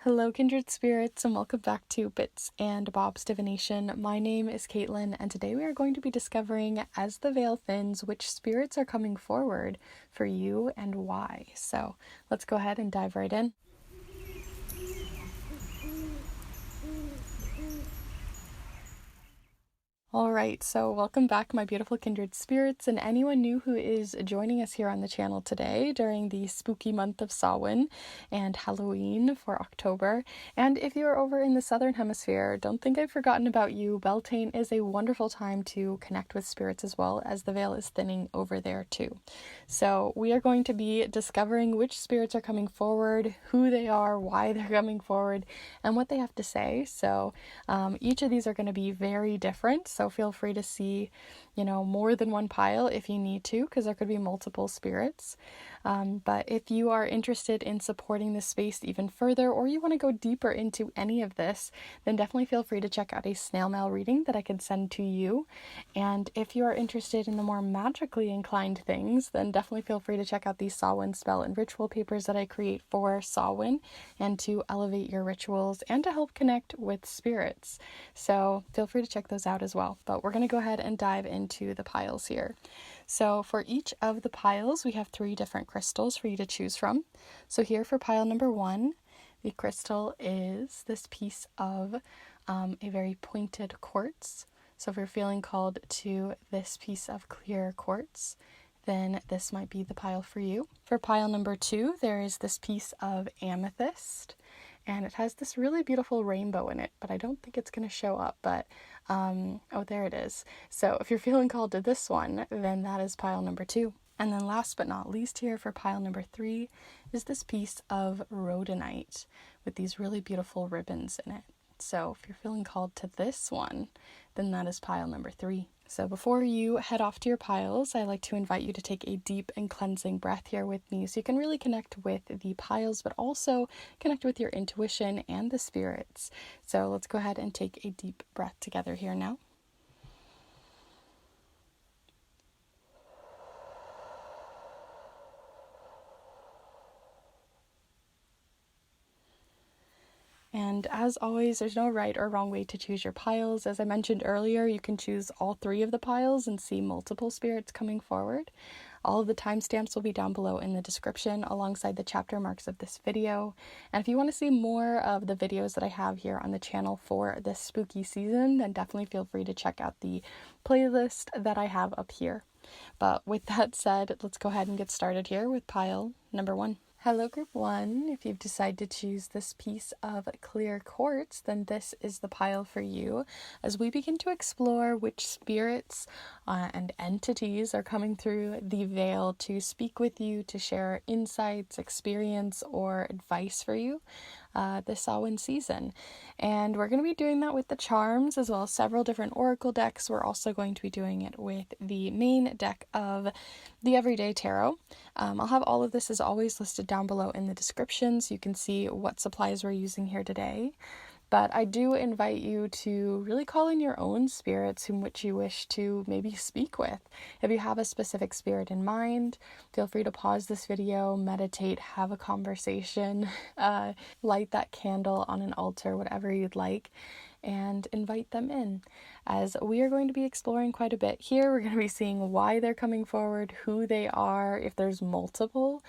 Hello, kindred spirits, and welcome back to Bits and Bob's Divination. My name is Caitlin, and today we are going to be discovering, as the veil thins, which spirits are coming forward for you and why. So let's go ahead and dive right in. Alright, so welcome back, my beautiful kindred spirits, and anyone new who is joining us here on the channel today during the spooky month of Samhain and Halloween for October. And if you are over in the Southern Hemisphere, don't think I've forgotten about you. Beltane is a wonderful time to connect with spirits as well, as the veil is thinning over there too. So we are going to be discovering which spirits are coming forward, who they are, why they're coming forward, and what they have to say. So each of these are going to be very different. So feel free to see, more than one pile if you need to, because there could be multiple spirits. But if you are interested in supporting this space even further, or you want to go deeper into any of this, then definitely feel free to check out a snail mail reading that I can send to you. And if you are interested in the more magically inclined things, then definitely feel free to check out the Samhain spell and ritual papers that I create for Samhain, and to elevate your rituals and to help connect with spirits. So feel free to check those out as well. But we're going to go ahead and dive into the piles here. So for each of the piles, we have 3 different crystals for you to choose from. So here for pile number 1, the crystal is this piece of a very pointed quartz. So if you're feeling called to this piece of clear quartz, then this might be the pile for you. For pile number 2, there is this piece of amethyst, and it has this really beautiful rainbow in it, but I don't think it's going to show up, but oh, there it is. So if you're feeling called to this one, then that is pile number 2. And then last but not least here for pile number 3 is this piece of rhodonite with these really beautiful ribbons in it. So if you're feeling called to this one, then that is pile number 3. So before you head off to your piles, I like to invite you to take a deep and cleansing breath here with me, so you can really connect with the piles, but also connect with your intuition and the spirits. So let's go ahead and take a deep breath together here now. And as always, there's no right or wrong way to choose your piles. As I mentioned earlier, you can choose all 3 of the piles and see multiple spirits coming forward. All of the timestamps will be down below in the description alongside the chapter marks of this video. And if you want to see more of the videos that I have here on the channel for this spooky season, then definitely feel free to check out the playlist that I have up here. But with that said, let's go ahead and get started here with pile number 1. Hello Group 1, if you've decided to choose this piece of clear quartz, then this is the pile for you as we begin to explore which spirits and entities are coming through the veil to speak with you, to share insights, experience, or advice for you this Samhain season. And we're going to be doing that with the charms as well as several different oracle decks. We're also going to be doing it with the main deck of the Everyday Tarot. I'll have all of this as always listed down below in the description so you can see what supplies we're using here today. But I do invite you to really call in your own spirits whom which you wish to maybe speak with. If you have a specific spirit in mind, feel free to pause this video, meditate, have a conversation, light that candle on an altar, whatever you'd like, and invite them in. As we are going to be exploring quite a bit here, we're going to be seeing why they're coming forward, who they are, if there's multiple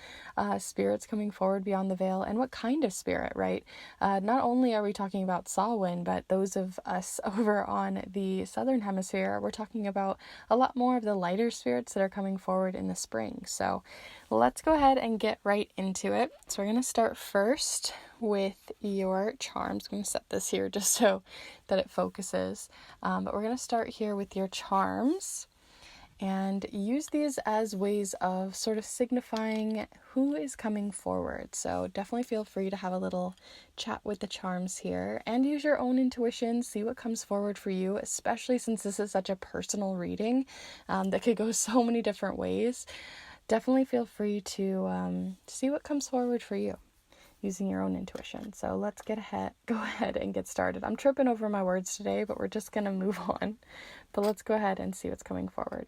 spirits coming forward beyond the veil, and what kind of spirit, right? Not only are we talking about Samhain, but those of us over on the Southern Hemisphere, we're talking about a lot more of the lighter spirits that are coming forward in the spring. So let's go ahead and get right into it. So we're going to start first with your charms. I'm going to set this here just so that it focuses. But we're going to start here with your charms and use these as ways of sort of signifying who is coming forward. So definitely feel free to have a little chat with the charms here and use your own intuition, see what comes forward for you, especially since this is such a personal reading that could go so many different ways. Definitely feel free to see what comes forward for you using your own intuition. So let's go ahead and get started. I'm tripping over my words today, but we're just going to move on. But let's go ahead and see what's coming forward.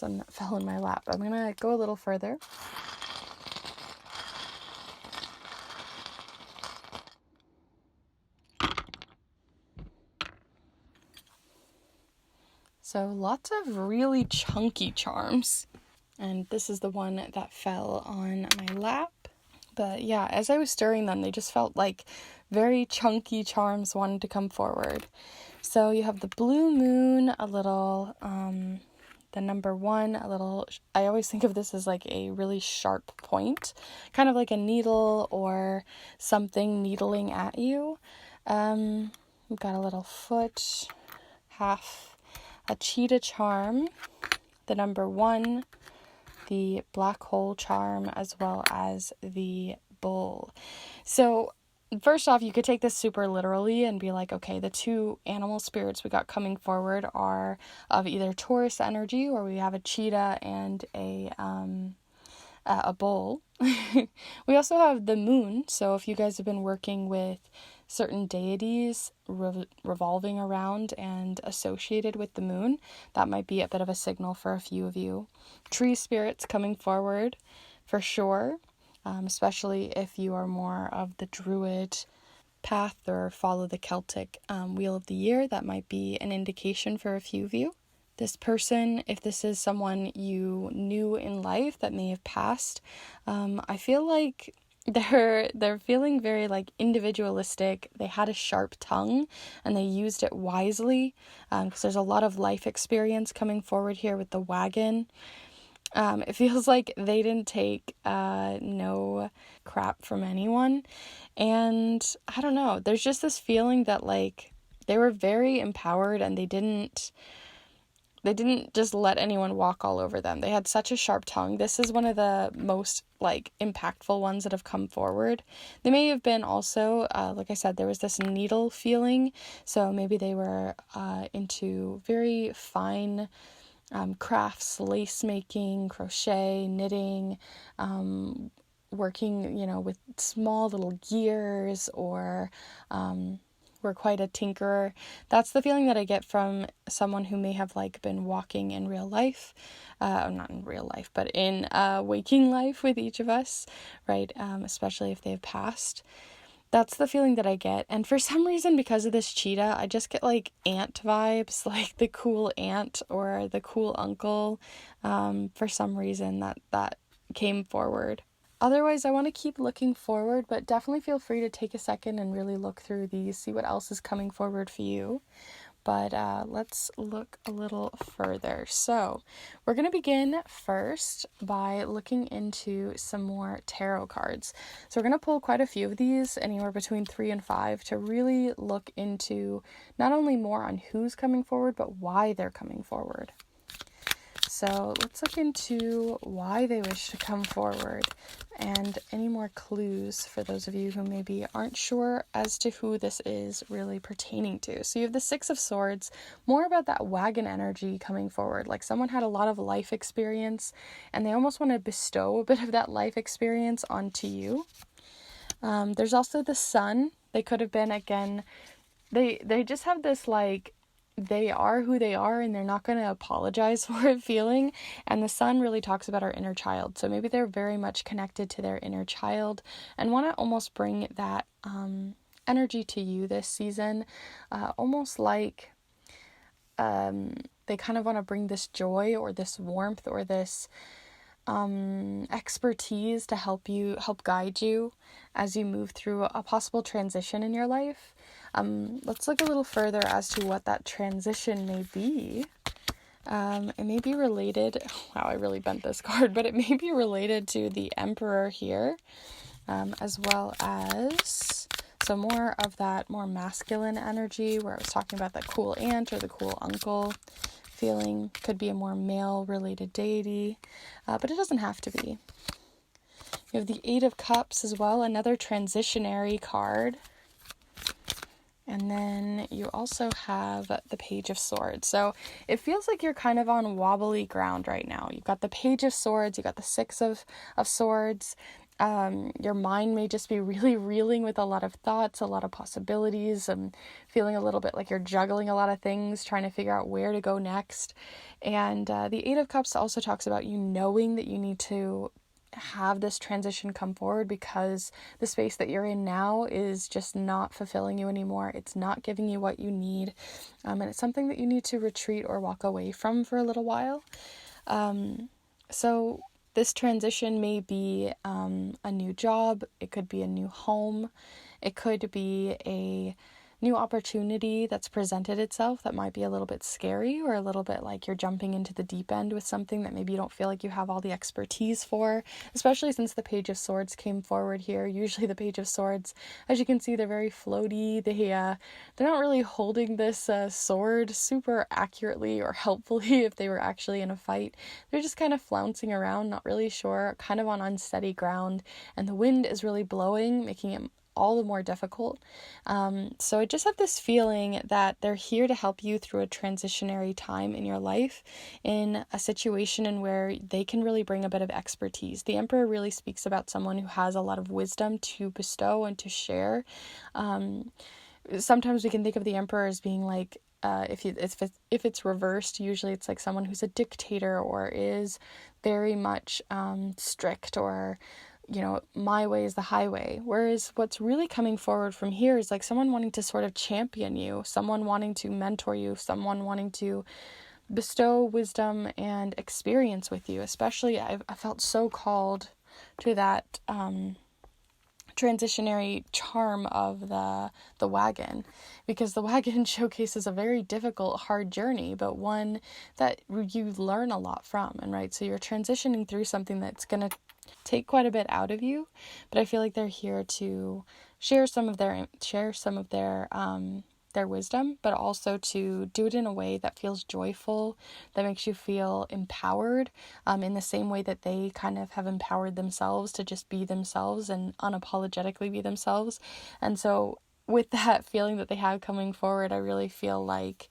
this one fell in my lap. I'm going to go a little further. So lots of really chunky charms. And this is the one that fell on my lap. But yeah, as I was stirring them, they just felt like very chunky charms wanted to come forward. So you have the blue moon, a little, the number 1, a little, I always think of this as like a really sharp point, kind of like a needle or something needling at you. We've got a little foot, half a cheetah charm, the number 1, the black hole charm, as well as the bull. So first off, you could take this super literally and be like, okay, the 2 animal spirits we got coming forward are of either Taurus energy, or we have a cheetah and a bull. We also have the moon. So if you guys have been working with certain deities revolving around and associated with the moon, that might be a bit of a signal for a few of you. Tree spirits coming forward for sure, especially if you are more of the druid path or follow the Celtic wheel of the year. That might be an indication for a few of you. This person, if this is someone you knew in life that may have passed, I feel like they're feeling very like individualistic. They had a sharp tongue and they used it wisely, because there's a lot of life experience coming forward here with the wagon. It feels like they didn't take no crap from anyone, and I don't know, there's just this feeling that like they were very empowered and they didn't just let anyone walk all over them. They had such a sharp tongue. This is one of the most like impactful ones that have come forward. They may have been also, like I said, there was this needle feeling. So maybe they were into very fine crafts, lace making, crochet, knitting, working, with small little gears, or were quite a tinkerer. That's the feeling that I get from someone who may have like been walking in real life, not in real life, but in waking life with each of us, right? Especially if they've passed. That's the feeling that I get. And for some reason, because of this cheetah, I just get like aunt vibes, like the cool aunt or the cool uncle. For some reason that came forward. Otherwise, I want to keep looking forward, but definitely feel free to take a second and really look through these, see what else is coming forward for you. But let's look a little further. So we're going to begin first by looking into some more tarot cards. So we're going to pull quite a few of these, anywhere between 3 and 5, to really look into not only more on who's coming forward, but why they're coming forward. So let's look into why they wish to come forward and any more clues for those of you who maybe aren't sure as to who this is really pertaining to. So you have the 6 of Swords, more about that wagon energy coming forward. Like someone had a lot of life experience and they almost want to bestow a bit of that life experience onto you. There's also the Sun. They could have been, again, they just have this like, they are who they are and they're not going to apologize for it feeling. And the Sun really talks about our inner child. So maybe they're very much connected to their inner child and want to almost bring that energy to you this season. Almost like they kind of want to bring this joy or this warmth or this expertise to help guide you as you move through a possible transition in your life. Let's look a little further as to what that transition may be. It may be related, wow, I really bent this card, but it may be related to the Emperor here, as well as, so more of that more masculine energy where I was talking about that cool aunt or the cool uncle feeling. Could be a more male related deity, but it doesn't have to be. You have the 8 of Cups as well, another transitionary card. And then you also have the Page of Swords. So it feels like you're kind of on wobbly ground right now. You've got the Page of Swords, you've got the 6 of Swords. Your mind may just be really reeling with a lot of thoughts, a lot of possibilities, and feeling a little bit like you're juggling a lot of things, trying to figure out where to go next. And the Eight of Cups also talks about you knowing that you need to have this transition come forward because the space that you're in now is just not fulfilling you anymore. It's not giving you what you need. And it's something that you need to retreat or walk away from for a little while. So this transition may be a new job. It could be a new home. It could be a new opportunity that's presented itself that might be a little bit scary or a little bit like you're jumping into the deep end with something that maybe you don't feel like you have all the expertise for, especially since the Page of Swords came forward here. Usually the Page of Swords, as you can see, they're very floaty. They're not really holding this sword super accurately or helpfully if they were actually in a fight. They're just kind of flouncing around, not really sure, kind of on unsteady ground, and the wind is really blowing, making it all the more difficult. So I just have this feeling that they're here to help you through a transitionary time in your life, in a situation in where they can really bring a bit of expertise. The Emperor really speaks about someone who has a lot of wisdom to bestow and to share. Sometimes we can think of the Emperor as being like, if it's reversed, usually it's like someone who's a dictator or is very much strict, or my way is the highway. Whereas what's really coming forward from here is like someone wanting to sort of champion you, someone wanting to mentor you, someone wanting to bestow wisdom and experience with you. Especially, I felt so called to that transitionary charm of the wagon, because the wagon showcases a very difficult, hard journey, but one that you learn a lot from. And right, so you're transitioning through something that's going to take quite a bit out of you, but I feel like they're here to share some of their wisdom, but also to do it in a way that feels joyful, that makes you feel empowered, in the same way that they kind of have empowered themselves to just be themselves and unapologetically be themselves. And so with that feeling that they have coming forward, I really feel like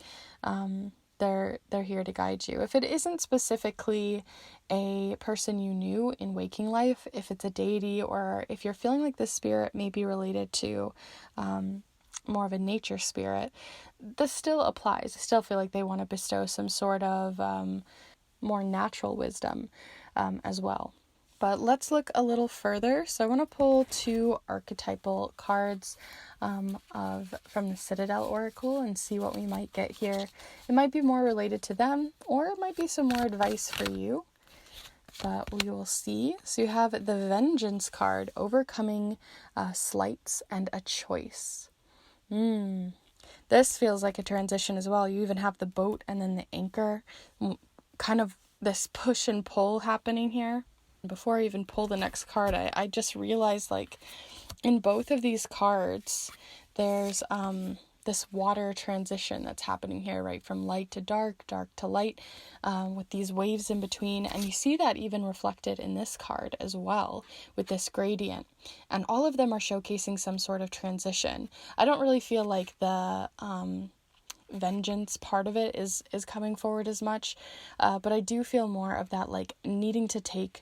they're here to guide you. If it isn't specifically a person you knew in waking life, if it's a deity, or if you're feeling like this spirit may be related to more of a nature spirit, this still applies. I still feel like they want to bestow some sort of more natural wisdom as well. But let's look a little further. So I want to pull 2 archetypal cards from the Citadel Oracle and see what we might get here. It might be more related to them, or it might be some more advice for you, but we will see. So you have the Vengeance card, overcoming slights and a choice. This feels like a transition as well. You even have the boat and then the anchor, kind of this push and pull happening here. Before I even pull the next card, I just realized, like, in both of these cards, there's this water transition that's happening here, right? From light to dark, dark to light, with these waves in between. And you see that even reflected in this card as well, with this gradient. And all of them are showcasing some sort of transition. I don't really feel like the vengeance part of it is coming forward as much, but I do feel more of that, like, needing to take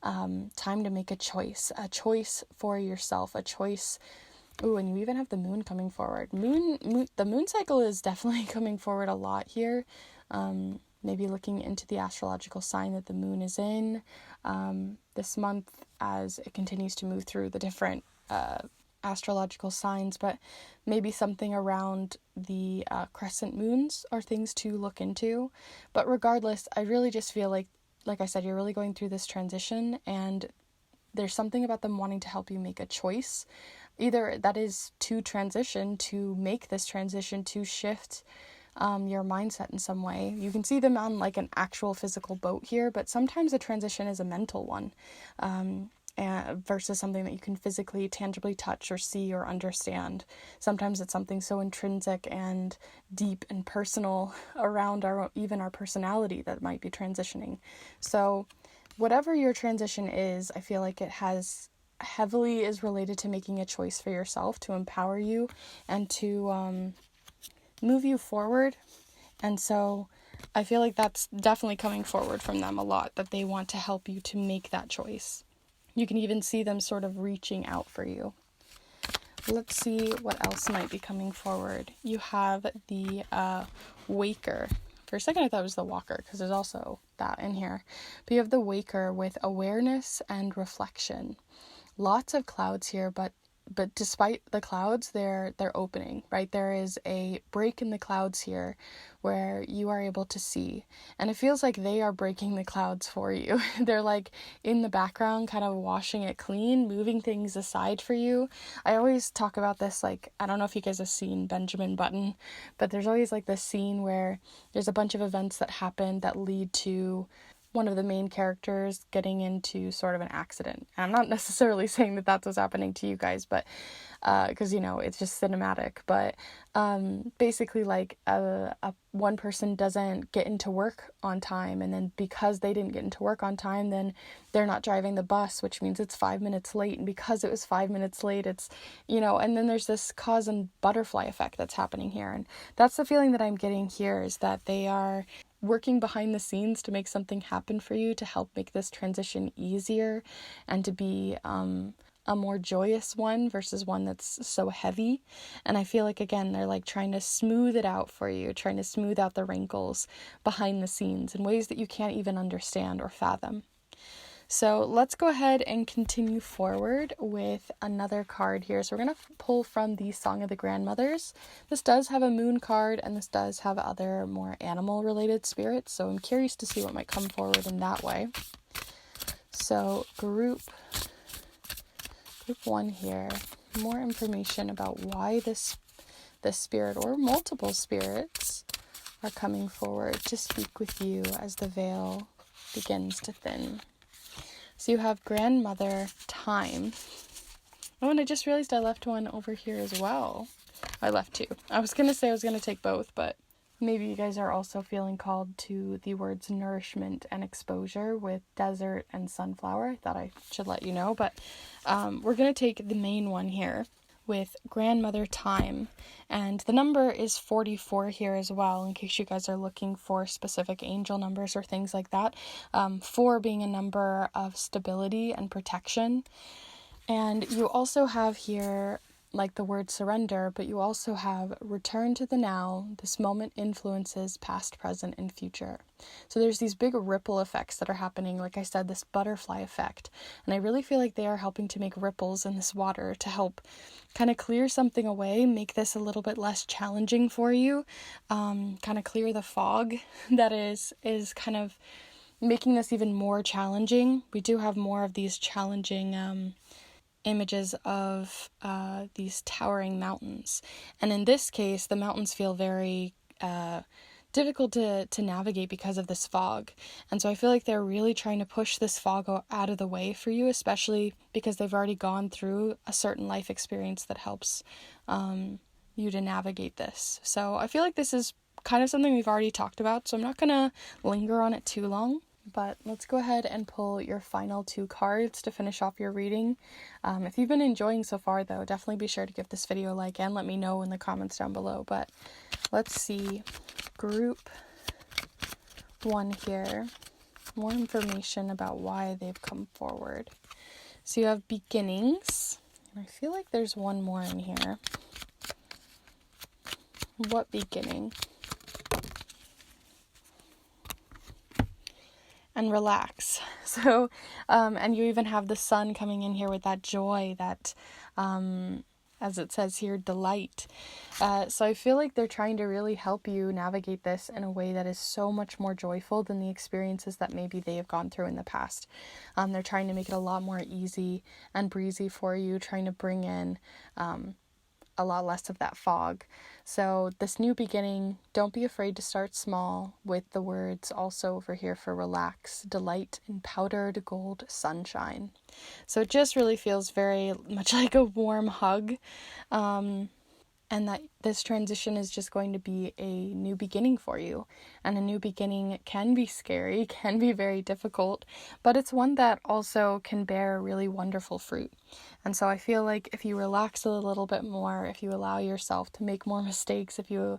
time to make a choice for yourself, a choice. Ooh, and you even have the moon coming forward. The moon cycle is definitely coming forward a lot here. Maybe looking into the astrological sign that the moon is in this month as it continues to move through the different astrological signs, but maybe something around the crescent moons are things to look into. But regardless, I really just feel like I said, you're really going through this transition, and there's something about them wanting to help you make a choice. Either that is to transition, to make this transition, to shift your mindset in some way. You can see them on like an actual physical boat here, but sometimes a transition is a mental one, versus something that you can physically, tangibly touch or see or understand. Sometimes it's something so intrinsic and deep and personal around even our personality that might be transitioning. So whatever your transition is, I feel like it heavily is related to making a choice for yourself, to empower you and to move you forward. And so I feel like that's definitely coming forward from them a lot, that they want to help you to make that choice. You can even see them sort of reaching out for you. Let's see what else might be coming forward. You have the Waker. For a second I thought it was the Walker, because there's also that in here. But you have the Waker with awareness and reflection. Lots of clouds here, but despite the clouds, they're opening, right? There is a break in the clouds here where you are able to see. And it feels like they are breaking the clouds for you. They're like in the background, kind of washing it clean, moving things aside for you. I always talk about this, like, I don't know if you guys have seen Benjamin Button, but there's always like this scene where there's a bunch of events that happen that lead to one of the main characters getting into sort of an accident. And I'm not necessarily saying that that's what's happening to you guys, but because, you know, it's just cinematic. But basically, like, one person doesn't get into work on time, and then because they didn't get into work on time, then they're not driving the bus, which means it's 5 minutes late. And because it was 5 minutes late, it's, you know, and then there's this cause and butterfly effect that's happening here. And that's the feeling that I'm getting here, is that they are working behind the scenes to make something happen for you, to help make this transition easier and to be a more joyous one versus one that's so heavy. And I feel like, again, they're like trying to smooth it out for you, trying to smooth out the wrinkles behind the scenes in ways that you can't even understand or fathom. So let's go ahead and continue forward with another card here. So we're going to pull from the Song of the Grandmothers. This does have a moon card, and this does have other more animal related spirits. So I'm curious to see what might come forward in that way. So group 1 here, more information about why this spirit or multiple spirits are coming forward to speak with you as the veil begins to thin. So you have Grandmother Time. Oh, and I just realized I left one over here as well. I left 2. I was going to say I was going to take both, but maybe you guys are also feeling called to the words nourishment and exposure with desert and sunflower. I thought I should let you know, but we're going to take the main one here with Grandmother Time, and the number is 44 here as well, in case you guys are looking for specific angel numbers or things like that. 4 being a number of stability and protection. And you also have here, like the word surrender, but you also have return to the now. This moment influences past, present, and future. So there's these big ripple effects that are happening, like I said, this butterfly effect. And I really feel like they are helping to make ripples in this water to help kind of clear something away, make this a little bit less challenging for you, kind of clear the fog that is kind of making this even more challenging. We do have more of these challenging images of these towering mountains. And in this case, the mountains feel very difficult to navigate because of this fog. And so I feel like they're really trying to push this fog out of the way for you, especially because they've already gone through a certain life experience that helps you to navigate this. So I feel like this is kind of something we've already talked about, so I'm not going to linger on it too long. But let's go ahead and pull your final 2 cards to finish off your reading. If you've been enjoying so far, though, definitely be sure to give this video a like and let me know in the comments down below. But let's see. Group 1 here. More information about why they've come forward. So you have beginnings. And I feel like there's one more in here. What beginning? And relax. So, and you even have the sun coming in here with that joy, that, as it says here, delight. So I feel like they're trying to really help you navigate this in a way that is so much more joyful than the experiences that maybe they have gone through in the past. They're trying to make it a lot more easy and breezy for you, trying to bring in a lot less of that fog. So this new beginning, don't be afraid to start small, with the words also over here for relax, delight in powdered gold sunshine. So it just really feels very much like a warm hug. And that this transition is just going to be a new beginning for you. And a new beginning can be scary, can be very difficult, but it's one that also can bear really wonderful fruit. And so I feel like if you relax a little bit more, if you allow yourself to make more mistakes, if you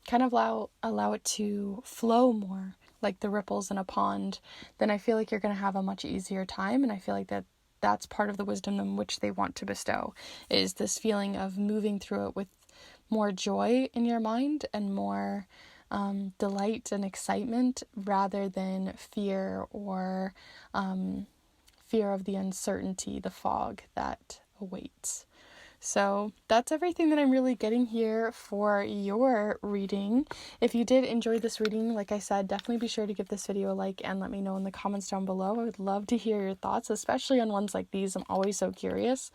kind of allow it to flow more like the ripples in a pond, then I feel like you're going to have a much easier time. And I feel like that that's part of the wisdom in which they want to bestow, is this feeling of moving through it with more joy in your mind and more delight and excitement rather than fear or fear of the uncertainty, the fog that awaits. So that's everything that I'm really getting here for your reading. If you did enjoy this reading, like I said, definitely be sure to give this video a like and let me know in the comments down below. I would love to hear your thoughts, especially on ones like these. I'm always so curious.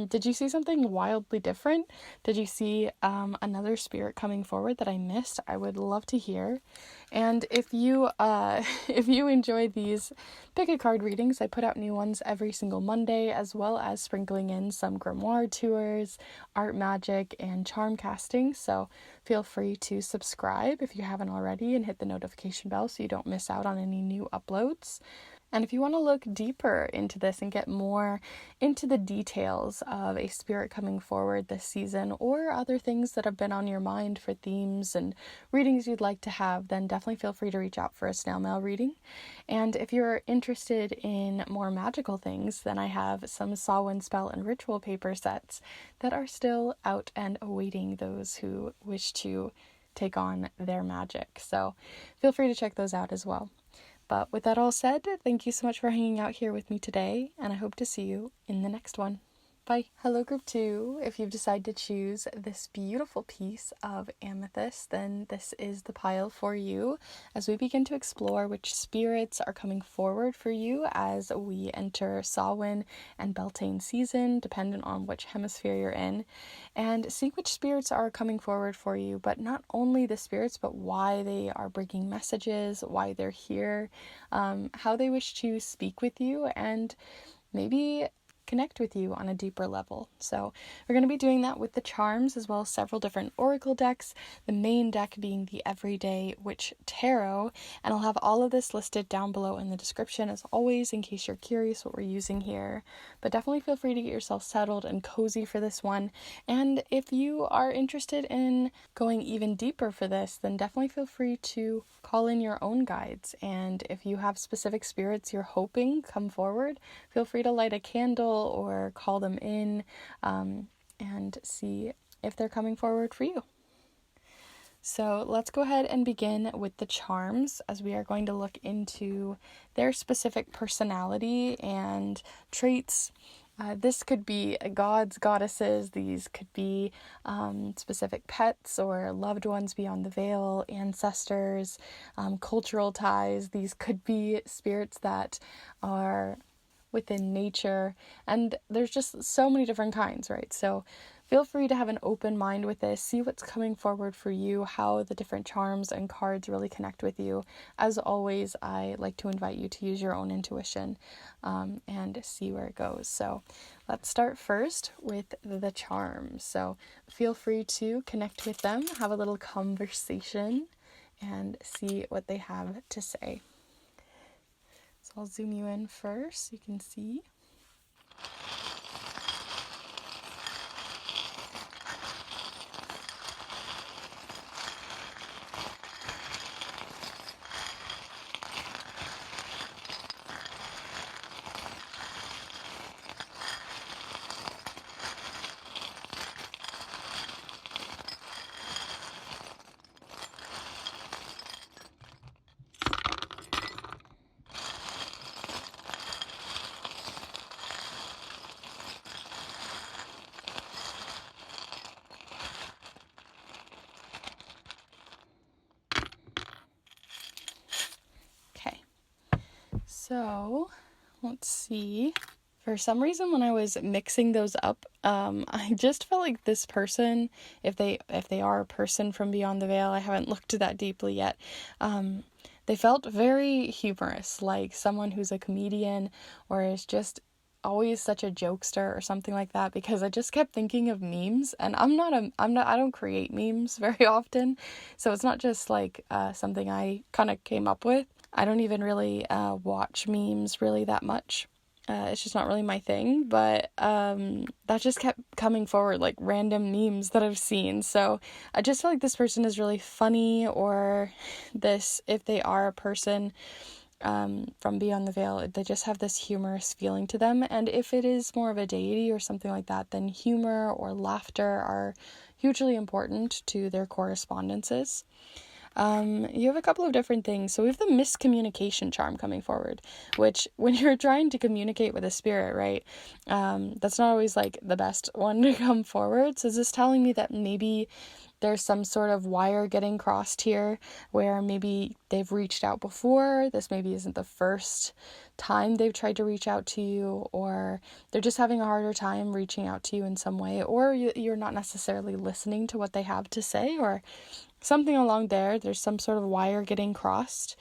Did you see something wildly different? Did you see another spirit coming forward that I missed? I would love to hear. And if you enjoy these pick a card readings, I put out new ones every single Monday, as well as sprinkling in some grimoire tours, art magic, and charm casting. So feel free to subscribe if you haven't already and hit the notification bell so you don't miss out on any new uploads. And if you want to look deeper into this and get more into the details of a spirit coming forward this season or other things that have been on your mind for themes and readings you'd like to have, then definitely feel free to reach out for a snail mail reading. And if you're interested in more magical things, then I have some Samhain spell and ritual paper sets that are still out and awaiting those who wish to take on their magic. So feel free to check those out as well. But with that all said, thank you so much for hanging out here with me today, and I hope to see you in the next one. Bye. Hello, Group 2. If you've decided to choose this beautiful piece of Amethyst, then this is the pile for you as we begin to explore which spirits are coming forward for you as we enter Samhain and Beltane season, dependent on which hemisphere you're in, and see which spirits are coming forward for you, but not only the spirits, but why they are bringing messages, why they're here, how they wish to speak with you, and maybe connect with you on a deeper level. So we're going to be doing that with the charms as well as several different oracle decks, the main deck being the Everyday Witch Tarot, and I'll have all of this listed down below in the description as always in case you're curious what we're using here. But definitely feel free to get yourself settled and cozy for this one, and if you are interested in going even deeper for this, then definitely feel free to call in your own guides, and if you have specific spirits you're hoping come forward, feel free to light a candle or call them in and see if they're coming forward for you. So let's go ahead and begin with the charms, as we are going to look into their specific personality and traits. This could be gods, goddesses, these could be specific pets or loved ones beyond the veil, ancestors, cultural ties. These could be spirits that are within nature, and there's just so many different kinds, right? So feel free to have an open mind with this, see what's coming forward for you, how the different charms and cards really connect with you. As always, I like to invite you to use your own intuition and see where it goes. So let's start first with the charms. So feel free to connect with them, have a little conversation, and see what they have to say. So I'll zoom you in first so you can see. So, let's see. For some reason, when I was mixing those up, I just felt like this person, if they are a person from beyond the veil, I haven't looked that deeply yet, they felt very humorous, like someone who's a comedian or is just always such a jokester or something like that, because I just kept thinking of memes, and I don't create memes very often, so it's not just like something I kind of came up with. I don't even really watch memes really that much. It's just not really my thing, but that just kept coming forward, like random memes that I've seen. So I just feel like this person is really funny, or this, if they are a person, from Beyond the Veil, they just have this humorous feeling to them. And if it is more of a deity or something like that, then humor or laughter are hugely important to their correspondences. You have a couple of different things. So we have the miscommunication charm coming forward, which when you're trying to communicate with a spirit, right, that's not always like the best one to come forward. So is this telling me that maybe there's some sort of wire getting crossed here where maybe they've reached out before? This maybe isn't the first time they've tried to reach out to you, or they're just having a harder time reaching out to you in some way, or you're not necessarily listening to what they have to say, or something along there. There's some sort of wire getting crossed.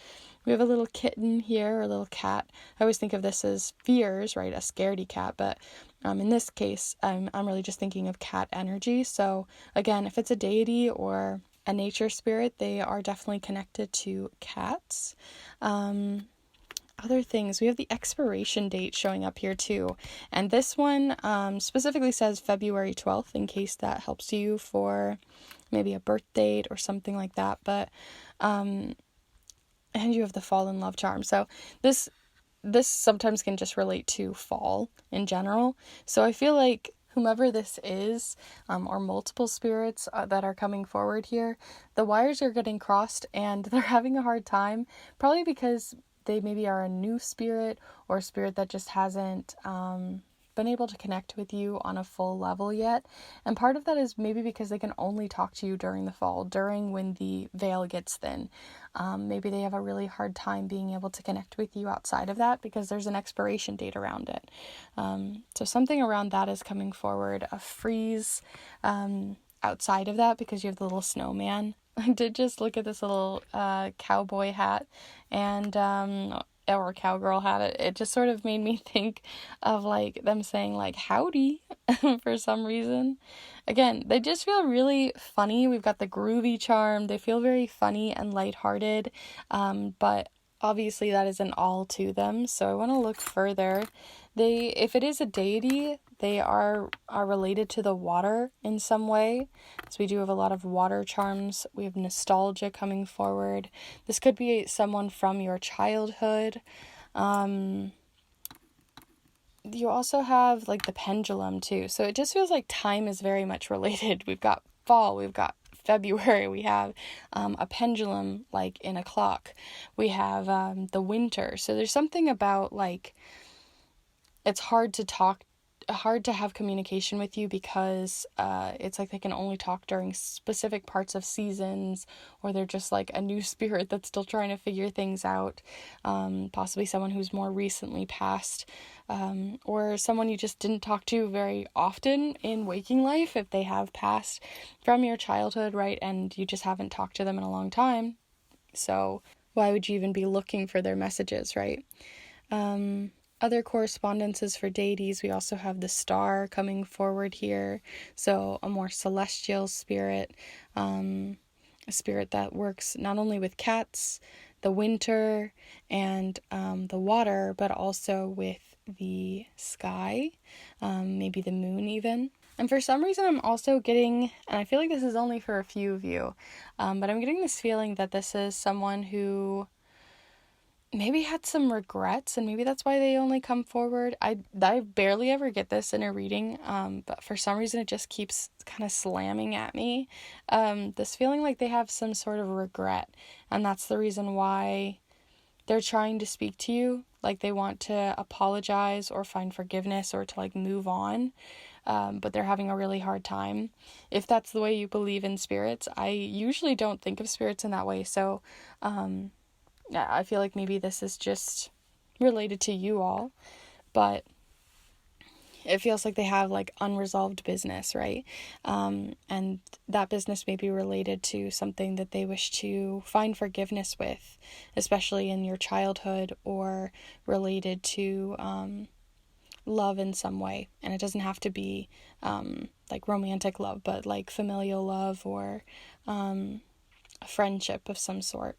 We have a little kitten here, or a little cat. I always think of this as fears, right? A scaredy cat, but in this case, I'm really just thinking of cat energy. So again, if it's a deity or a nature spirit, they are definitely connected to cats. Other things, we have the expiration date showing up here too. And this one specifically says February 12th, in case that helps you for maybe a birth date or something like that. But and you have the fall in love charm. So this sometimes can just relate to fall in general. So I feel like whomever this is, or multiple spirits that are coming forward here, the wires are getting crossed and they're having a hard time, probably because they maybe are a new spirit or a spirit that just hasn't been able to connect with you on a full level yet. And part of that is maybe because they can only talk to you during the fall, during when the veil gets thin. Maybe they have a really hard time being able to connect with you outside of that because there's an expiration date around it. So something around that is coming forward. A freeze outside of that, because you have the little snowman. I did just look at this little cowboy hat and or cowgirl hat. It just sort of made me think of like them saying like howdy for some reason. Again, they just feel really funny. We've got the groovy charm. They feel very funny and lighthearted, but obviously that isn't all to them. So I want to look further. If it is a deity, they are related to the water in some way. So we do have a lot of water charms. We have nostalgia coming forward. This could be someone from your childhood. You also have like the pendulum too. So it just feels like time is very much related. We've got fall, we've got February, we have a pendulum like in a clock. We have the winter. So there's something about like it's hard to have communication with you because it's like they can only talk during specific parts of seasons, or they're just like a new spirit that's still trying to figure things out. Possibly someone who's more recently passed, or someone you just didn't talk to very often in waking life if they have passed from your childhood, right? And you just haven't talked to them in a long time. So why would you even be looking for their messages, right? Other correspondences for deities, we also have the star coming forward here. So a more celestial spirit, a spirit that works not only with cats, the winter, and the water, but also with the sky, maybe the moon even. And for some reason I'm also getting, and I feel like this is only for a few of you, but I'm getting this feeling that this is someone who maybe had some regrets, and maybe that's why they only come forward. I barely ever get this in a reading, but for some reason it just keeps kind of slamming at me. This feeling like they have some sort of regret, and that's the reason why they're trying to speak to you. Like they want to apologize or find forgiveness or to like move on, but they're having a really hard time. If that's the way you believe in spirits, I usually don't think of spirits in that way. So, yeah, I feel like maybe this is just related to you all, but it feels like they have like unresolved business, right? And that business may be related to something that they wish to find forgiveness with, especially in your childhood, or related to love in some way. And it doesn't have to be like romantic love, but like familial love or a friendship of some sort.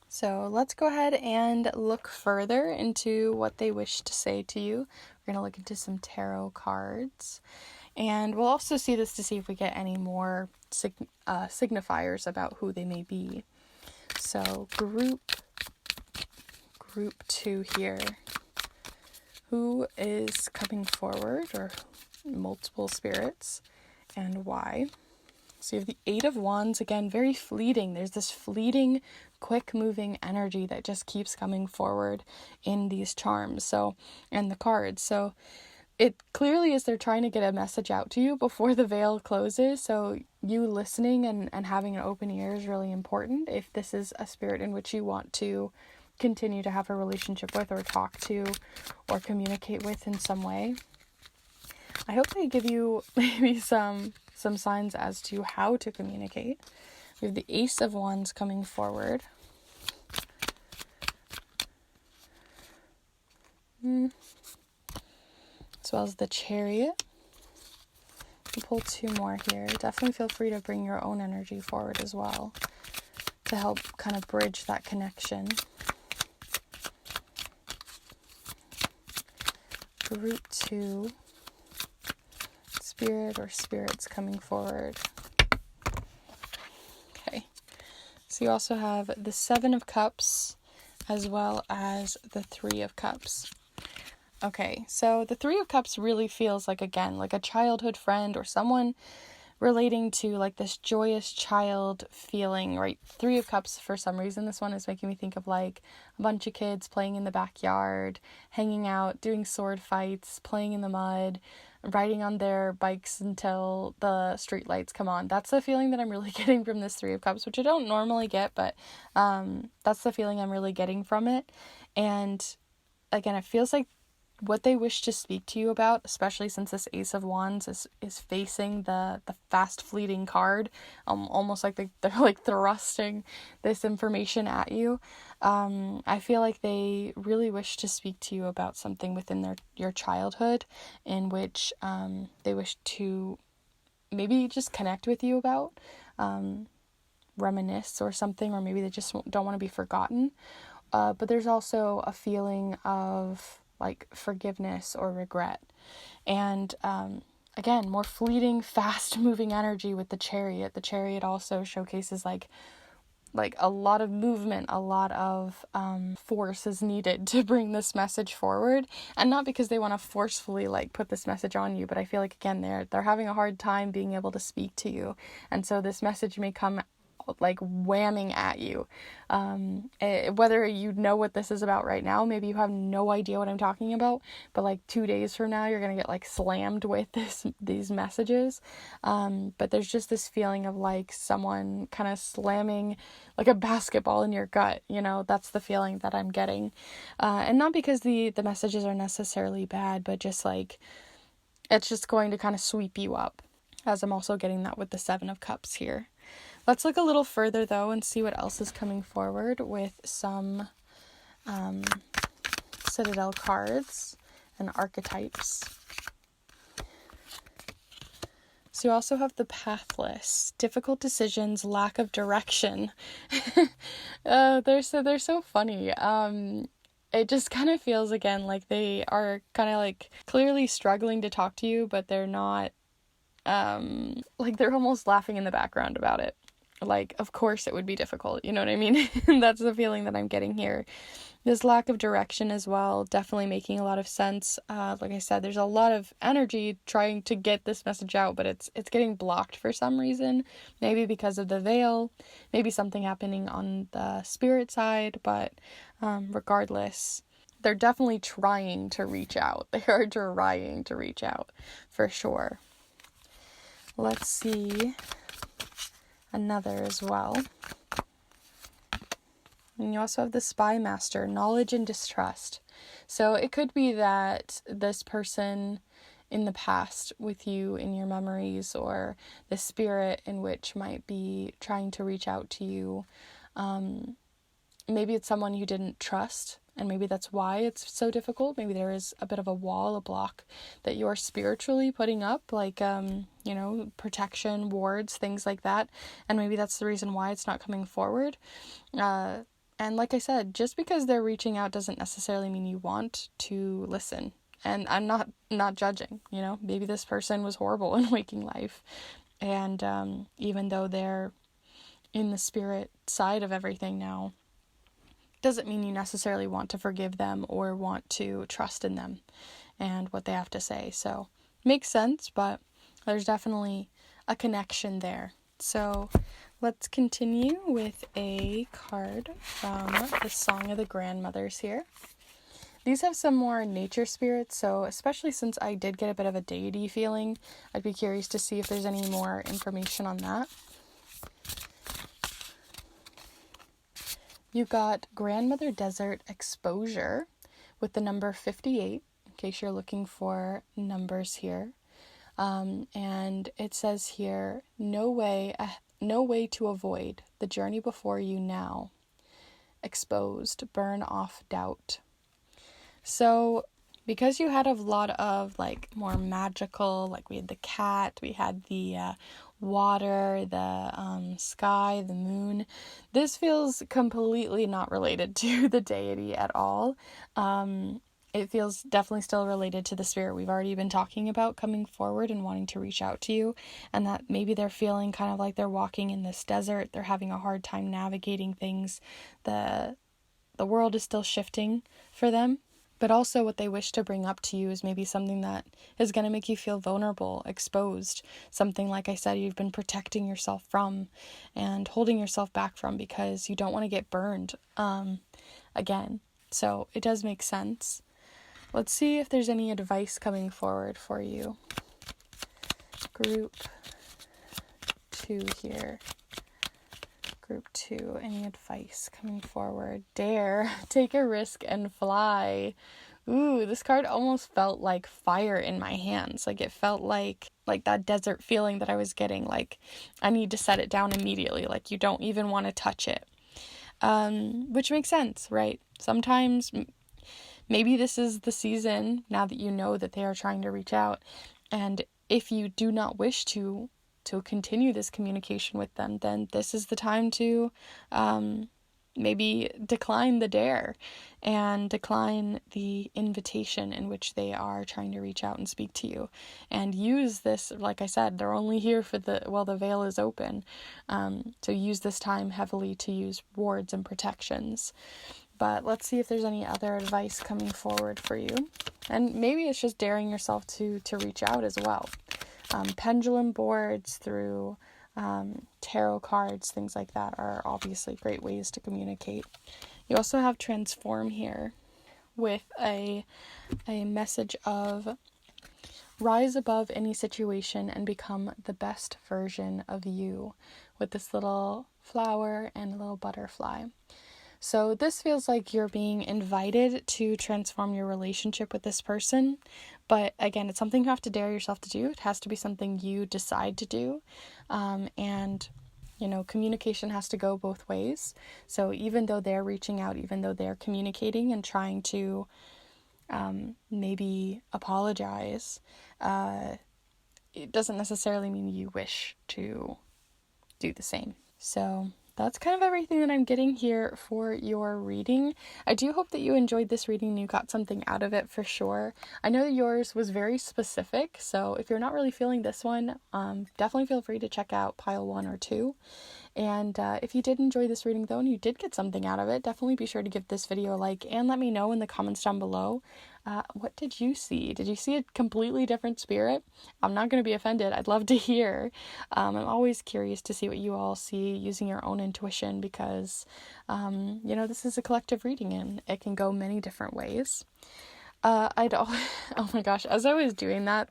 So let's go ahead and look further into what they wish to say to you. We're going to look into some tarot cards. And we'll also see this to see if we get any more signifiers about who they may be. So group group 2 here. Who is coming forward, or multiple spirits, and why? So you have the 8 of Wands, again, very fleeting. There's this fleeting, quick-moving energy that just keeps coming forward in these charms, and the cards. So it clearly is they're trying to get a message out to you before the veil closes. So you listening and having an open ear is really important if this is a spirit in which you want to continue to have a relationship with, or talk to, or communicate with in some way. I hope they give you maybe some signs as to how to communicate. We have the Ace of Wands coming forward. As well as the Chariot. We'll pull 2 more here. Definitely feel free to bring your own energy forward as well to help kind of bridge that connection. Group 2, spirit or spirits coming forward. Okay, so you also have the 7 of Cups as well as the 3 of Cups. Okay, so the 3 of Cups really feels like, again, like a childhood friend or someone relating to like this joyous child feeling, right? 3 of Cups, for some reason, this one is making me think of like a bunch of kids playing in the backyard, hanging out, doing sword fights, playing in the mud, riding on their bikes until the street lights come on. That's the feeling that I'm really getting from this 3 of Cups, which I don't normally get, but that's the feeling I'm really getting from it. And again, it feels like what they wish to speak to you about, especially since this Ace of Wands is facing the fast fleeting card, almost like they're like thrusting this information at you. I feel like they really wish to speak to you about something within your childhood, in which they wish to maybe just connect with you about, reminisce or something, or maybe they just don't want to be forgotten. But there's also a feeling of like forgiveness or regret. And again, more fleeting, fast moving energy with the Chariot. The Chariot also showcases like a lot of movement, a lot of force is needed to bring this message forward. And not because they want to forcefully like put this message on you, but I feel like, again, they're having a hard time being able to speak to you. And so this message may come like whamming at you. Whether you know what this is about right now, maybe you have no idea what I'm talking about, but like 2 days from now, you're going to get like slammed with these messages. But there's just this feeling of like someone kind of slamming like a basketball in your gut, that's the feeling that I'm getting. And not because the messages are necessarily bad, but just like, it's just going to kind of sweep you up, as I'm also getting that with the 7 of Cups here. Let's look a little further, though, and see what else is coming forward with some Citadel cards and archetypes. So you also have the Pathless, difficult decisions, lack of direction. They're so funny. It just kind of feels, again, like they are kind of like clearly struggling to talk to you, but they're not, like they're almost laughing in the background about it. Like, of course it would be difficult, you know what I mean? That's the feeling that I'm getting here. This lack of direction as well, definitely making a lot of sense. Like I said, there's a lot of energy trying to get this message out, but it's getting blocked for some reason. Maybe because of the veil, maybe something happening on the spirit side, but regardless, they're definitely trying to reach out. They are trying to reach out, for sure. Let's see another as well. And you also have the Spy Master, knowledge and distrust. So it could be that this person in the past with you in your memories, or the spirit in which might be trying to reach out to you, maybe it's someone you didn't trust, and maybe that's why it's so difficult. Maybe there is a bit of a wall, a block that you're spiritually putting up, like, protection, wards, things like that. And maybe that's the reason why it's not coming forward. And like I said, just because they're reaching out doesn't necessarily mean you want to listen. And I'm not judging, maybe this person was horrible in waking life. And even though they're in the spirit side of everything now, doesn't mean you necessarily want to forgive them or want to trust in them and what they have to say. So makes sense, but there's definitely a connection there. So let's continue with a card from the Song of the Grandmothers here. These have some more nature spirits, so especially since I did get a bit of a deity feeling, I'd be curious to see if there's any more information on that. You got Grandmother Desert Exposure with the number 58, in case you're looking for numbers here. And it says here, no way to avoid the journey before you now. Exposed, burn off doubt. So because you had a lot of like more magical, like we had the cat, we had the water, the sky, the moon, this feels completely not related to the deity at all. It feels definitely still related to the spirit we've already been talking about coming forward and wanting to reach out to you, and that maybe they're feeling kind of like they're walking in this desert, they're having a hard time navigating things, the world is still shifting for them. But also what they wish to bring up to you is maybe something that is going to make you feel vulnerable, exposed, something, like I said, you've been protecting yourself from and holding yourself back from because you don't want to get burned again. So it does make sense. Let's see if there's any advice coming forward for you. Group 2 here. Group 2, any advice coming forward? Dare, take a risk and fly. Ooh, this card almost felt like fire in my hands. Like it felt like that desert feeling that I was getting. Like I need to set it down immediately. Like you don't even want to touch it. Which makes sense, right? Sometimes maybe this is the season now that you know that they are trying to reach out. And if you do not wish to continue this communication with them, then this is the time to maybe decline the dare and decline the invitation in which they are trying to reach out and speak to you, and use this, like I said, they're only here for while the veil is open, so use this time heavily to use wards and protections. But let's see if there's any other advice coming forward for you, and maybe it's just daring yourself to reach out as well. Pendulum boards through tarot cards, things like that are obviously great ways to communicate. You also have Transform here with a message of rise above any situation and become the best version of you, with this little flower and a little butterfly. So this feels like you're being invited to transform your relationship with this person. But again, it's something you have to dare yourself to do. It has to be something you decide to do. And, communication has to go both ways. So even though they're reaching out, even though they're communicating and trying to maybe apologize, it doesn't necessarily mean you wish to do the same. So that's kind of everything that I'm getting here for your reading. I do hope that you enjoyed this reading and you got something out of it for sure. I know that yours was very specific, so if you're not really feeling this one, definitely feel free to check out pile 1 or 2. And if you did enjoy this reading though, and you did get something out of it, definitely be sure to give this video a like and let me know in the comments down below. What did you see? Did you see a completely different spirit? I'm not going to be offended. I'd love to hear. I'm always curious to see what you all see using your own intuition because, this is a collective reading and it can go many different ways. Oh my gosh, as I was doing that,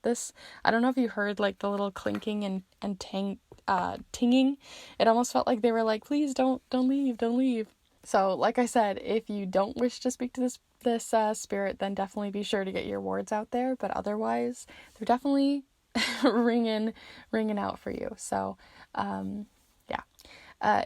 I don't know if you heard like the little clinking and tinging. It almost felt like they were like, please don't leave. So like I said, if you don't wish to speak to this spirit, then definitely be sure to get your wards out there. But otherwise, they're definitely ringing out for you. So,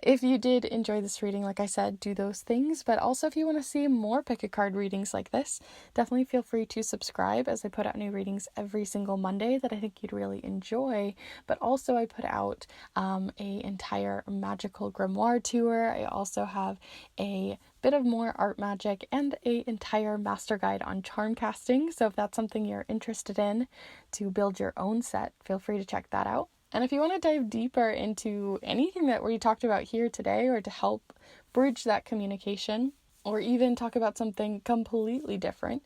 if you did enjoy this reading, like I said, do those things. But also, if you want to see more pick a card readings like this, definitely feel free to subscribe, as I put out new readings every single Monday that I think you'd really enjoy. But also, I put out a entire magical grimoire tour. I also have a bit of more art magic and a entire master guide on charm casting. So if that's something you're interested in to build your own set, feel free to check that out. And if you want to dive deeper into anything that we talked about here today, or to help bridge that communication, or even talk about something completely different,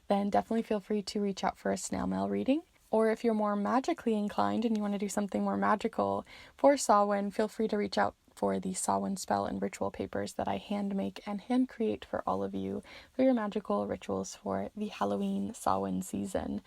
then definitely feel free to reach out for a snail mail reading. Or if you're more magically inclined and you want to do something more magical for Samhain, feel free to reach out for the Samhain spell and ritual papers that I hand make and hand create for all of you for your magical rituals for the Halloween Samhain season.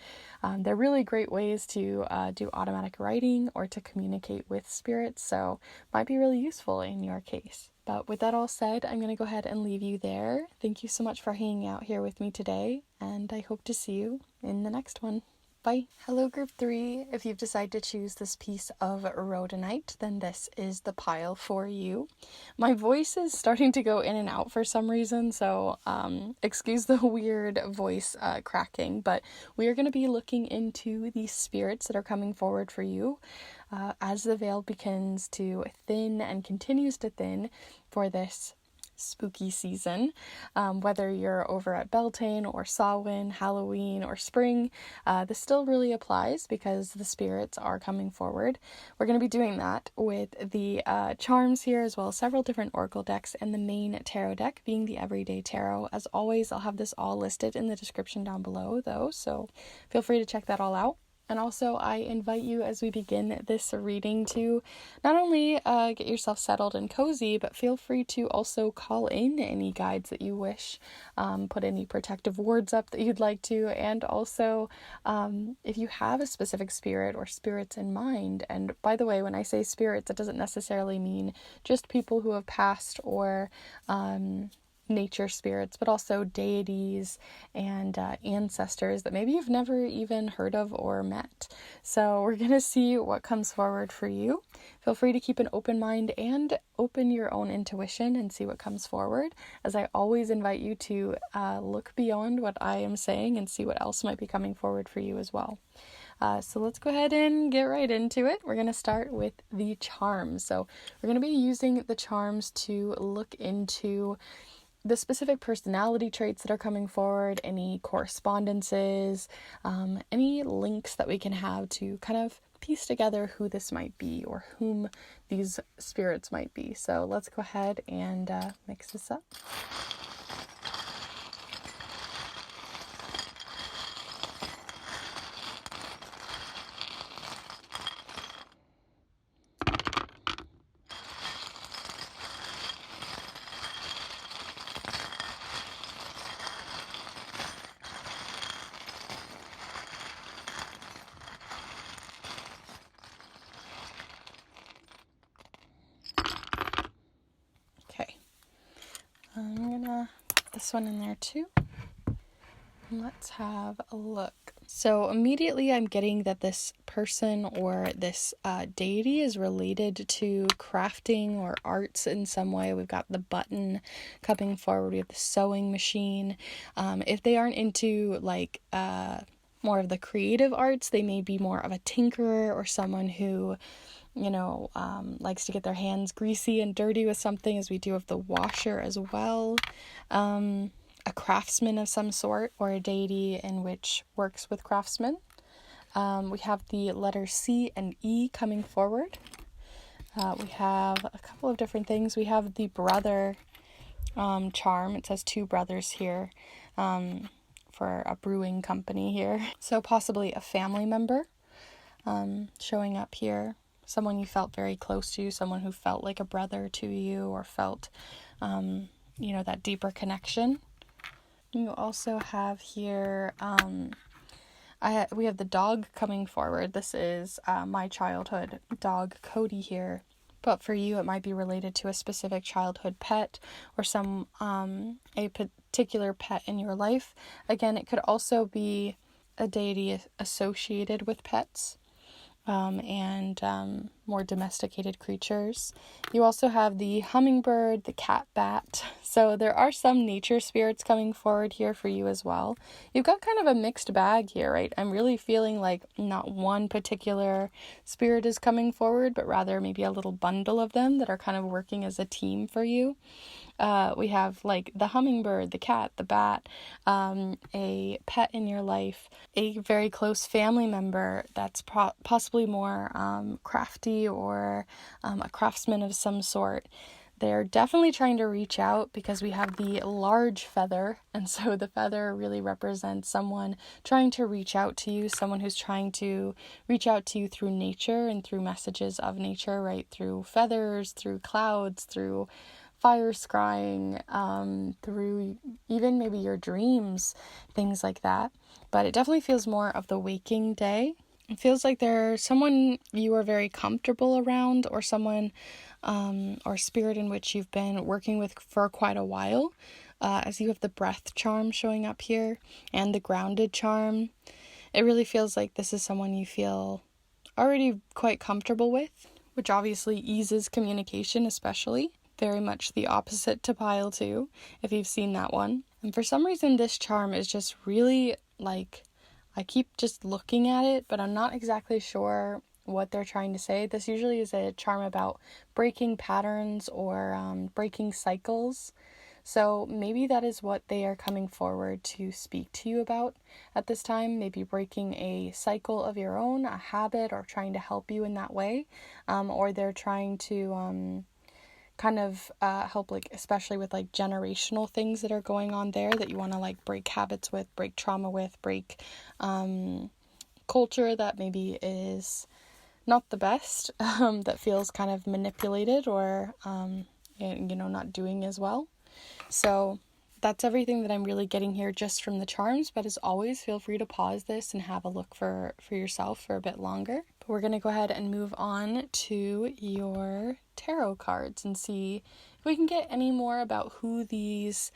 They're really great ways to do automatic writing or to communicate with spirits, so might be really useful in your case. But with that all said, I'm going to go ahead and leave you there. Thank you so much for hanging out here with me today, and I hope to see you in the next one. Bye. Hello, Group 3. If you've decided to choose this piece of Rhodonite, then this is the pile for you. My voice is starting to go in and out for some reason, so excuse the weird voice cracking, but we are going to be looking into the spirits that are coming forward for you as the veil begins to thin and continues to thin for this spooky season. Whether you're over at Beltane or Samhain, Halloween, or spring, this still really applies because the spirits are coming forward. We're going to be doing that with the charms here, as well as several different oracle decks, and the main tarot deck being the Everyday Tarot. As always, I'll have this all listed in the description down below, though, so feel free to check that all out. And also, I invite you as we begin this reading to not only get yourself settled and cozy, but feel free to also call in any guides that you wish, put any protective words up that you'd like to, and also if you have a specific spirit or spirits in mind. And by the way, when I say spirits, it doesn't necessarily mean just people who have passed or nature spirits, but also deities and ancestors that maybe you've never even heard of or met. So we're going to see what comes forward for you. Feel free to keep an open mind and open your own intuition and see what comes forward, as I always invite you to look beyond what I am saying and see what else might be coming forward for you as well. So let's go ahead and get right into it. We're going to start with the charms. So we're going to be using the charms to look into the specific personality traits that are coming forward, any correspondences, any links that we can have to kind of piece together who this might be or whom these spirits might be. So let's go ahead and mix this up. Okay, I'm gonna put this one in there too. Let's have a look. So immediately I'm getting that this person or this deity is related to crafting or arts in some way. We've got the button coming forward. We have the sewing machine. If they aren't into like more of the creative arts, they may be more of a tinkerer or someone who likes to get their hands greasy and dirty with something, as we do have the washer as well. A craftsman of some sort, or a deity in which works with craftsmen. We have the letters C and E coming forward. We have a couple of different things. We have the brother charm. It says 2 brothers here for a brewing company here. So possibly a family member showing up here. Someone you felt very close to, someone who felt like a brother to you or felt, that deeper connection. You also have here, we have the dog coming forward. This is my childhood dog, Cody, here. But for you, it might be related to a specific childhood pet or a particular pet in your life. Again, it could also be a deity associated with pets. And more domesticated creatures. You also have the hummingbird, the cat bat. So there are some nature spirits coming forward here for you as well. You've got kind of a mixed bag here, right? I'm really feeling like not one particular spirit is coming forward, but rather maybe a little bundle of them that are kind of working as a team for you. We have like the hummingbird, the cat, the bat, a pet in your life, a very close family member that's possibly more crafty or a craftsman of some sort. They're definitely trying to reach out because we have the large feather, and so the feather really represents someone trying to reach out to you, someone who's trying to reach out to you through nature and through messages of nature, right? Through feathers, through clouds, through fire scrying, through even maybe your dreams, things like that. But it definitely feels more of the waking day. It feels like there's someone you are very comfortable around, or someone or spirit in which you've been working with for quite a while, as you have the breath charm showing up here and the grounded charm. It really feels like this is someone you feel already quite comfortable with, which obviously eases communication, especially. Very much the opposite to pile 2, if you've seen that one. And for some reason, this charm is just really like, I keep just looking at it, but I'm not exactly sure what they're trying to say. This usually is a charm about breaking patterns or breaking cycles. So maybe that is what they are coming forward to speak to you about at this time. Maybe breaking a cycle of your own, a habit, or trying to help you in that way. Or they're trying to kind of help, like, especially with like generational things that are going on there that you want to like break habits with, break trauma with, break culture that maybe is not the best, that feels kind of manipulated or not doing as well. So that's everything that I'm really getting here just from the charms, but as always, feel free to pause this and have a look for yourself for a bit longer. But we're going to go ahead and move on to your tarot cards and see if we can get any more about who these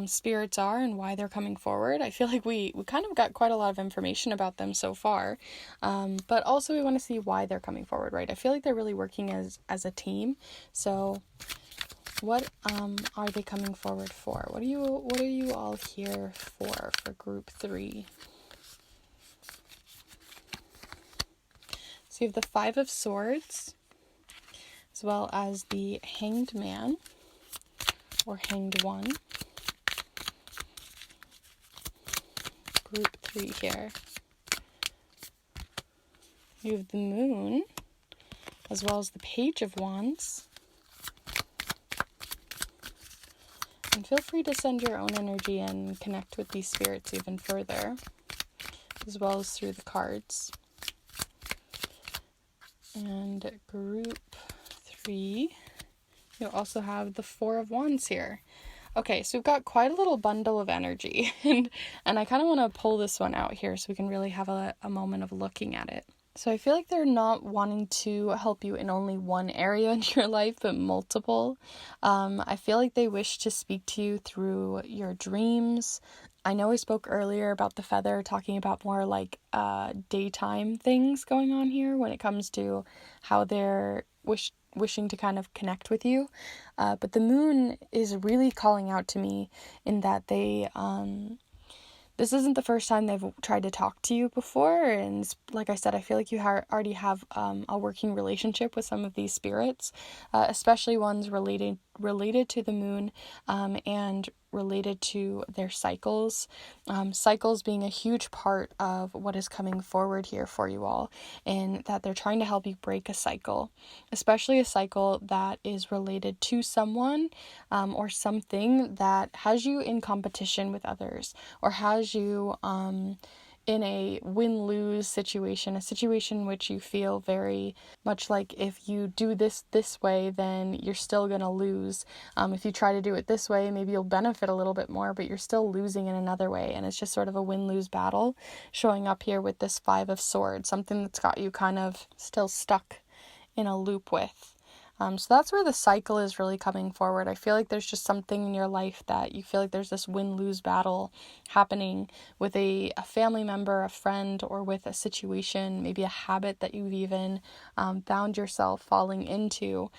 spirits are and why they're coming forward. I feel like we kind of got quite a lot of information about them so far, but also we want to see why they're coming forward, right? I feel like they're really working as a team. So what are they coming forward for? What are you all here for group 3? So you have the 5 of Swords, as well as the Hanged Man, or Hanged One. Group 3 here. You have the Moon, as well as the Page of Wands. And feel free to send your own energy and connect with these spirits even further, as well as through the cards. And group 3, you also have the 4 of Wands here. Okay, so we've got quite a little bundle of energy, and I kind of want to pull this one out here so we can really have a moment of looking at it. So I feel like they're not wanting to help you in only one area in your life, but multiple. I feel like they wish to speak to you through your dreams. I know I spoke earlier about the feather, talking about more like daytime things going on here when it comes to how they're wishing to kind of connect with you. But the moon is really calling out to me in that they... This isn't the first time they've tried to talk to you before, and like I said, I feel like you already have a working relationship with some of these spirits, especially ones related to the moon, and related to their cycles. Cycles being a huge part of what is coming forward here for you all, in that they're trying to help you break a cycle, especially a cycle that is related to someone or something that has you in competition with others, or has you in a win-lose situation, a situation in which you feel very much like if you do this way, then you're still going to lose. If you try to do it this way, maybe you'll benefit a little bit more, but you're still losing in another way. And it's just sort of a win-lose battle showing up here with this 5 of Swords, something that's got you kind of still stuck in a loop with. So that's where the cycle is really coming forward. I feel like there's just something in your life that you feel like there's this win-lose battle happening with a family member, a friend, or with a situation, maybe a habit that you've even found yourself falling into.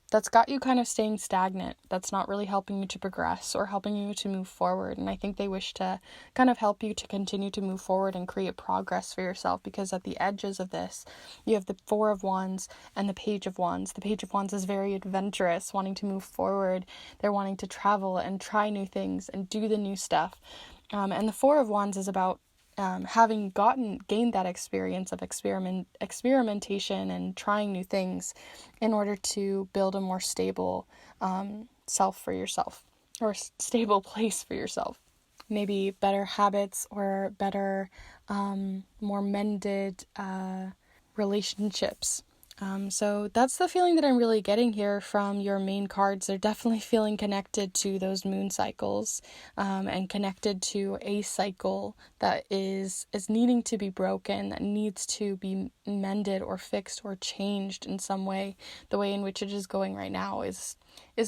That's got you kind of staying stagnant. That's not really helping you to progress or helping you to move forward. And I think they wish to kind of help you to continue to move forward and create progress for yourself, because at the edges of this, you have the 4 of Wands and the Page of Wands. The Page of Wands is very adventurous, wanting to move forward. They're wanting to travel and try new things and do the new stuff. And the 4 of Wands is about having gained that experience of experimentation and trying new things in order to build a more stable self for yourself, or stable place for yourself. Maybe better habits or better, more mended relationships. So that's the feeling that I'm really getting here from your main cards. They're definitely feeling connected to those moon cycles, and connected to a cycle that is needing to be broken, that needs to be mended or fixed or changed in some way. The way in which it is going right now is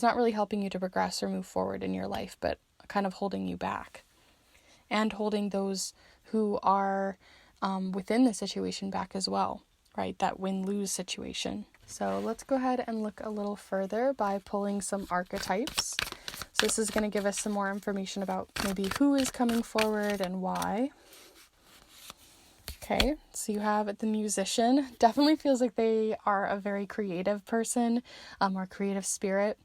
not really helping you to progress or move forward in your life, but kind of holding you back, and holding those who are within the situation back as well. Right, that win-lose situation. So let's go ahead and look a little further by pulling some archetypes. So this is going to give us some more information about maybe who is coming forward and why. Okay, so you have the musician. Definitely feels like they are a very creative person, or creative spirit.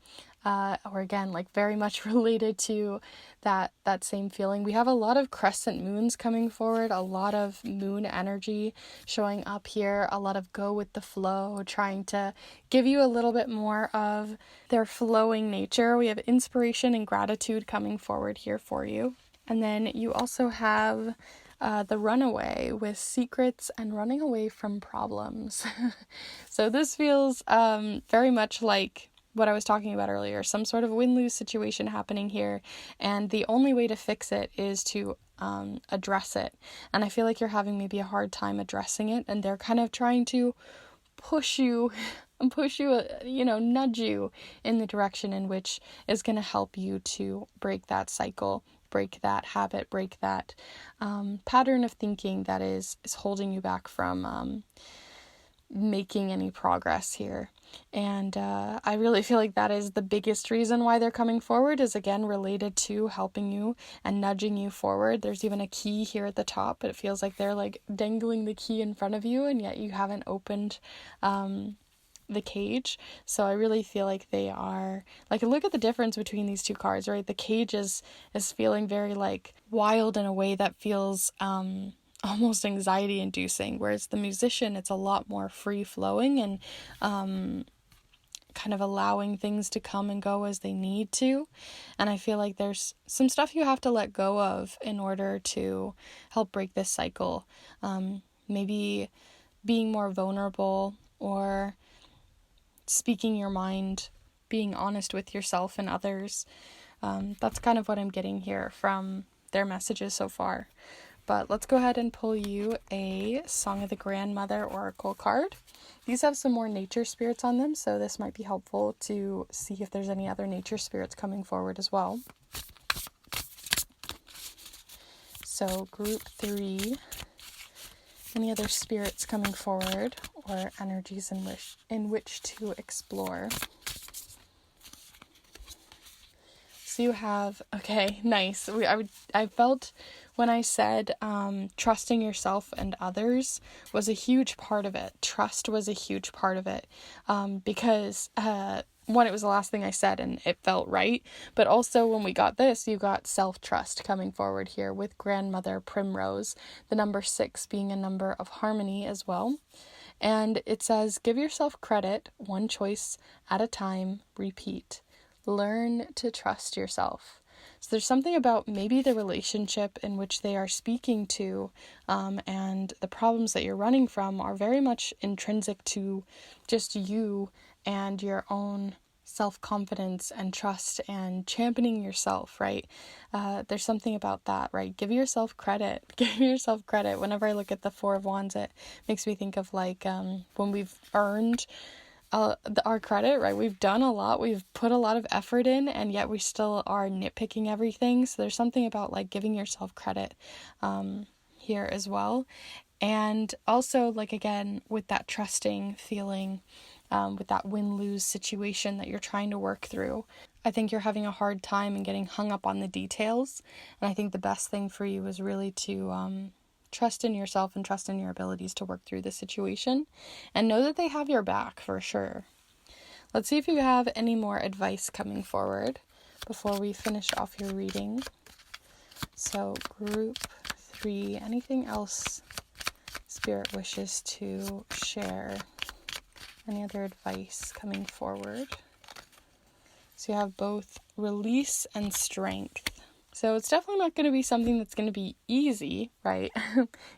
Or again, like very much related to that same feeling. We have a lot of crescent moons coming forward, a lot of moon energy showing up here, a lot of go with the flow, trying to give you a little bit more of their flowing nature. We have inspiration and gratitude coming forward here for you. And then you also have the runaway with secrets and running away from problems. So this feels very much like what I was talking about earlier, some sort of win-lose situation happening here, and the only way to fix it is to address it. And I feel like you're having maybe a hard time addressing it, and they're kind of trying to nudge you in the direction in which is going to help you to break that cycle, break that habit, break that pattern of thinking that is holding you back from making any progress here. And I really feel like that is the biggest reason why they're coming forward, is again related to helping you and nudging you forward. There's even a key here at the top, but it feels like they're like dangling the key in front of you, and yet you haven't opened the cage. So I really feel like they are like, look at the difference between these two cards, right? The cage is feeling very like wild in a way that feels almost anxiety inducing, whereas the musician, it's a lot more free flowing and kind of allowing things to come and go as they need to. And I feel like there's some stuff you have to let go of in order to help break this cycle. Maybe being more vulnerable, or speaking your mind, being honest with yourself and others. That's kind of what I'm getting here from their messages so far. But let's go ahead and pull you a Song of the Grandmother Oracle card. These have some more nature spirits on them, so this might be helpful to see if there's any other nature spirits coming forward as well. So group 3, any other spirits coming forward or energies in which to explore. So you have, okay, nice. I felt when I said trusting yourself and others was a huge part of it. Trust was a huge part of it, because one, it was the last thing I said and it felt right. But also when we got this, you got self-trust coming forward here with Grandmother Primrose, the number 6 being a number of harmony as well. And it says, give yourself credit, one choice at a time, repeat. Learn to trust yourself. So there's something about maybe the relationship in which they are speaking to, and the problems that you're running from are very much intrinsic to just you and your own self-confidence and trust and championing yourself, right? There's something about that, right? Give yourself credit. Give yourself credit. Whenever I look at the 4 of Wands, it makes me think of like when we've earned our credit, right? We've done a lot, we've put a lot of effort in, and yet we still are nitpicking everything. So there's something about like giving yourself credit here as well. And also, like, again, with that trusting feeling, with that win-lose situation that you're trying to work through, I think you're having a hard time and getting hung up on the details. And I think the best thing for you is really to trust in yourself and trust in your abilities to work through the situation, and know that they have your back for sure. Let's see if you have any more advice coming forward before we finish off your reading. So group tree. Anything else Spirit wishes to share? Any other advice coming forward? So you have both release and strength. So it's definitely not going to be something that's going to be easy, right?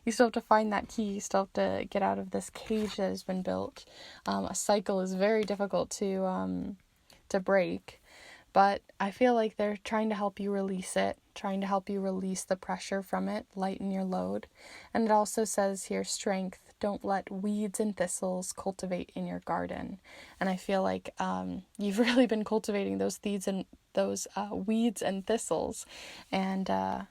You still have to find that key. You still have to get out of this cage that has been built. A cycle is very difficult to break. But I feel like they're trying to help you release it, trying to help you release the pressure from it, lighten your load. And it also says here, strength. Don't let weeds and thistles cultivate in your garden. And I feel like you've really been cultivating those weeds and thistles, and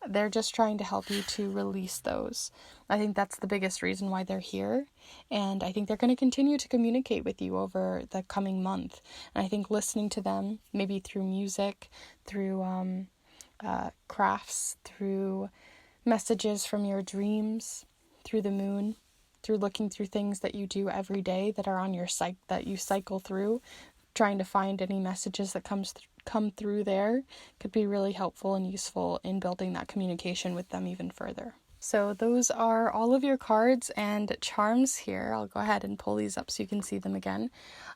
they're just trying to help you to release those. I think that's the biggest reason why they're here, and I think they're going to continue to communicate with you over the coming month. And I think listening to them, maybe through music, through crafts, through messages from your dreams, through the moon, through looking through things that you do every day that are on your that you cycle through, trying to find any messages that come through there could be really helpful and useful in building that communication with them even further. So those are all of your cards and charms here. I'll go ahead and pull these up so you can see them again.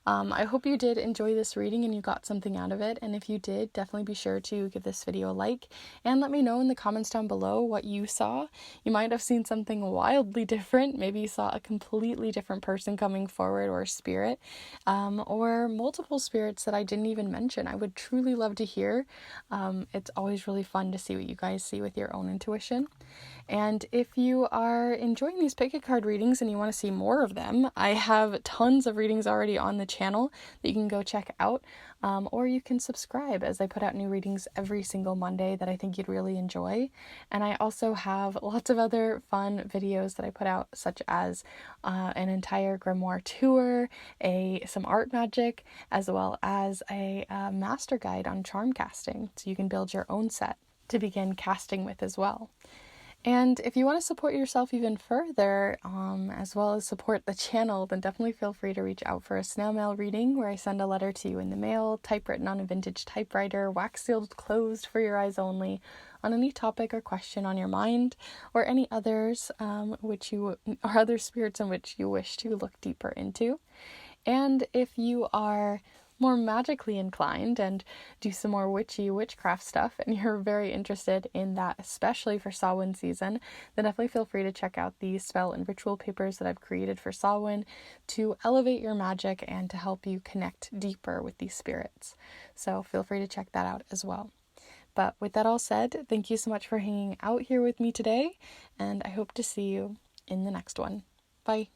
I hope you did enjoy this reading and you got something out of it. And if you did, definitely be sure to give this video a like and let me know in the comments down below what you saw. You might have seen something wildly different. Maybe you saw a completely different person coming forward, or spirit, or multiple spirits that I didn't even mention. I would truly love to hear. It's always really fun to see what you guys see with your own intuition. And if you are enjoying these pick a card readings and you want to see more of them, I have tons of readings already on the channel that you can go check out, or you can subscribe, as I put out new readings every single Monday that I think you'd really enjoy. And I also have lots of other fun videos that I put out, such as an entire grimoire tour, some art magic, as well as a master guide on charm casting, so you can build your own set to begin casting with as well. And if you want to support yourself even further, as well as support the channel, then definitely feel free to reach out for a snail mail reading where I send a letter to you in the mail, typewritten on a vintage typewriter, wax sealed closed for your eyes only, on any topic or question on your mind, or any others or other spirits in which you wish to look deeper into. And if you are more magically inclined and do some more witchcraft stuff, and you're very interested in that, especially for Samhain season, then definitely feel free to check out the spell and ritual papers that I've created for Samhain to elevate your magic and to help you connect deeper with these spirits. So feel free to check that out as well. But with that all said, thank you so much for hanging out here with me today, and I hope to see you in the next one. Bye.